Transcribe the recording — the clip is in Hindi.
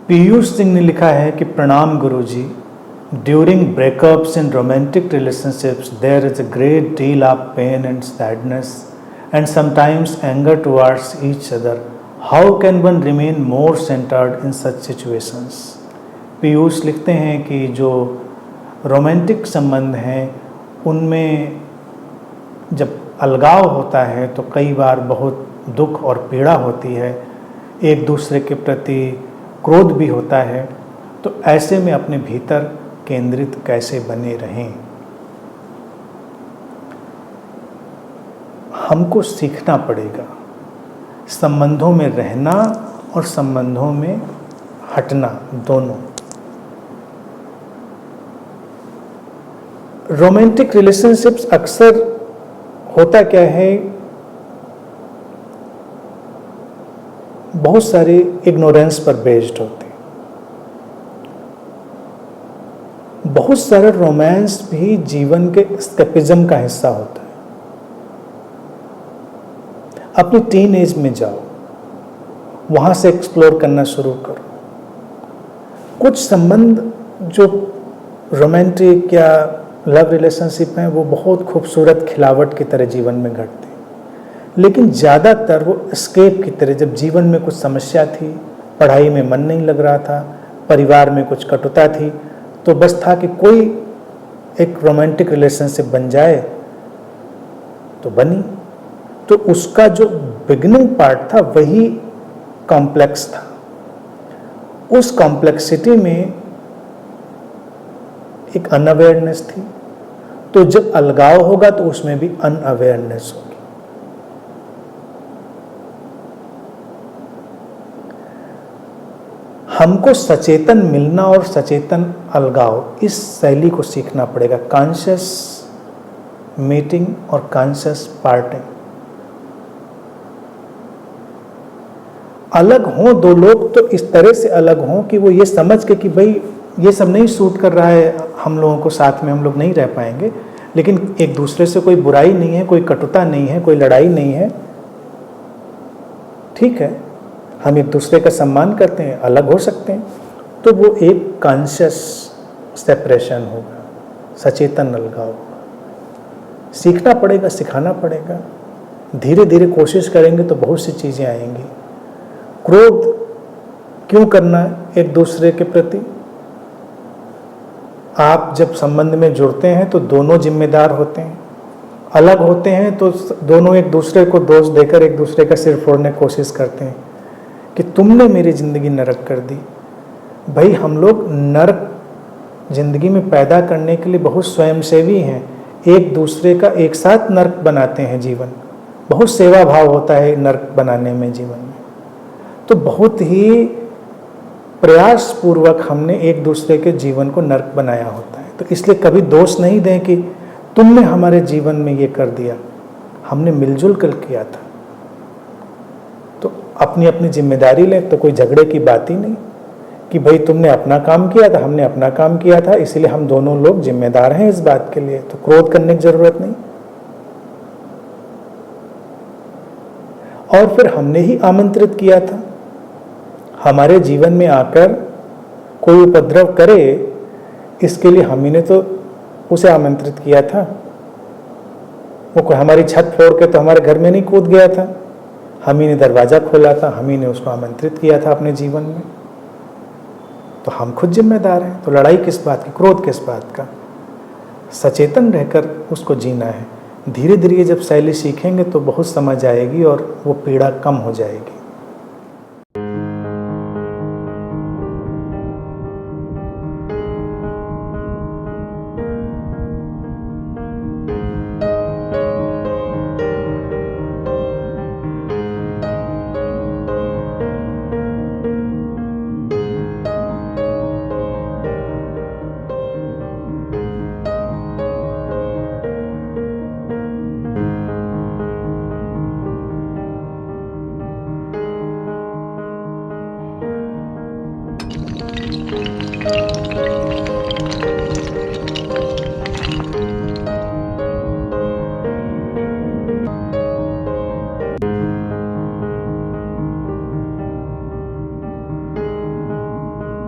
पीयूष सिंह ने लिखा है कि प्रणाम गुरुजी, during breakups in romantic relationships there is a great deal of pain and sadness and sometimes anger towards each other. How can one remain more centered in such situations. Piyush लिखते हैं कि जो रोमांटिक संबंध हैं उनमें जब अलगाव होता है तो कई बार बहुत दुख और पीड़ा होती है, एक दूसरे के प्रति क्रोध भी होता है. तो ऐसे में अपने भीतर केंद्रित कैसे बने रहें. हमको सीखना पड़ेगा संबंधों में रहना और संबंधों में हटना दोनों. रोमांटिक रिलेशनशिप्स अक्सर होता क्या है, बहुत सारे इग्नोरेंस पर बेस्ड होते हैं. बहुत सारे रोमांस भी जीवन के एस्केपिज्म का हिस्सा होता है. अपनी टीन एज में जाओ, वहां से एक्सप्लोर करना शुरू करो. कुछ संबंध जो रोमांटिक या लव रिलेशनशिप हैं वो बहुत खूबसूरत खिलावट की तरह जीवन में घटते हैं, लेकिन ज़्यादातर वो एस्केप की तरह. जब जीवन में कुछ समस्या थी, पढ़ाई में मन नहीं लग रहा था, परिवार में कुछ कटुता थी, तो बस था कि कोई एक रोमांटिक रिलेशनशिप बन जाए तो बनी. तो उसका जो बिगिनिंग पार्ट था वही कॉम्प्लेक्स था. उस कॉम्प्लेक्सिटी में एक अनअवेयरनेस थी. तो जब अलगाव होगा तो उसमें भी अनअवेयरनेस होगी. हमको सचेतन मिलना और सचेतन अलगाव, इस शैली को सीखना पड़ेगा. कॉन्शियस मीटिंग और कॉन्शियस पार्टिंग. अलग हों दो लोग तो इस तरह से अलग हों कि वो ये समझ के कि भाई ये सब नहीं सूट कर रहा है हम लोगों को, साथ में हम लोग नहीं रह पाएंगे, लेकिन एक दूसरे से कोई बुराई नहीं है, कोई कटुता नहीं है, कोई लड़ाई नहीं है. ठीक है, हम एक दूसरे का सम्मान करते हैं, अलग हो सकते हैं. तो वो एक कॉन्शियस सेपरेशन होगा, सचेतन अलगाव होगा. सीखना पड़ेगा, सिखाना पड़ेगा. धीरे धीरे कोशिश करेंगे तो बहुत सी चीज़ें आएंगी. क्रोध क्यों करना एक दूसरे के प्रति. आप जब संबंध में जुड़ते हैं तो दोनों जिम्मेदार होते हैं. अलग होते हैं तो दोनों एक दूसरे को दोष देकर एक दूसरे का सिर फोड़ने की कोशिश करते हैं कि तुमने मेरी ज़िंदगी नरक कर दी. भाई हम लोग नरक ज़िंदगी में पैदा करने के लिए बहुत स्वयंसेवी हैं. एक दूसरे का एक साथ नरक बनाते हैं जीवन. बहुत सेवा भाव होता है नरक बनाने में जीवन में. तो बहुत ही प्रयास पूर्वक हमने एक दूसरे के जीवन को नरक बनाया होता है. तो इसलिए कभी दोष नहीं दें कि तुमने हमारे जीवन में ये कर दिया. हमने मिलजुल कर किया था. तो अपनी अपनी जिम्मेदारी लें. तो कोई झगड़े की बात ही नहीं कि भाई तुमने अपना काम किया था, हमने अपना काम किया था, इसलिए हम दोनों लोग जिम्मेदार हैं इस बात के लिए. तो क्रोध करने की जरूरत नहीं. और फिर हमने ही आमंत्रित किया था. हमारे जीवन में आकर कोई उपद्रव करे इसके लिए हम ही ने तो उसे आमंत्रित किया था. वो कोई हमारी छत फोड़ के तो हमारे घर में नहीं कूद गया था. हम ही ने दरवाज़ा खोला था, हम ही ने उसको आमंत्रित किया था अपने जीवन में. तो हम खुद जिम्मेदार हैं. तो लड़ाई किस बात की, क्रोध किस बात का. सचेतन रहकर उसको जीना है. धीरे धीरे जब शैली सीखेंगे तो बहुत समझ आएगी और वो पीड़ा कम हो जाएगी.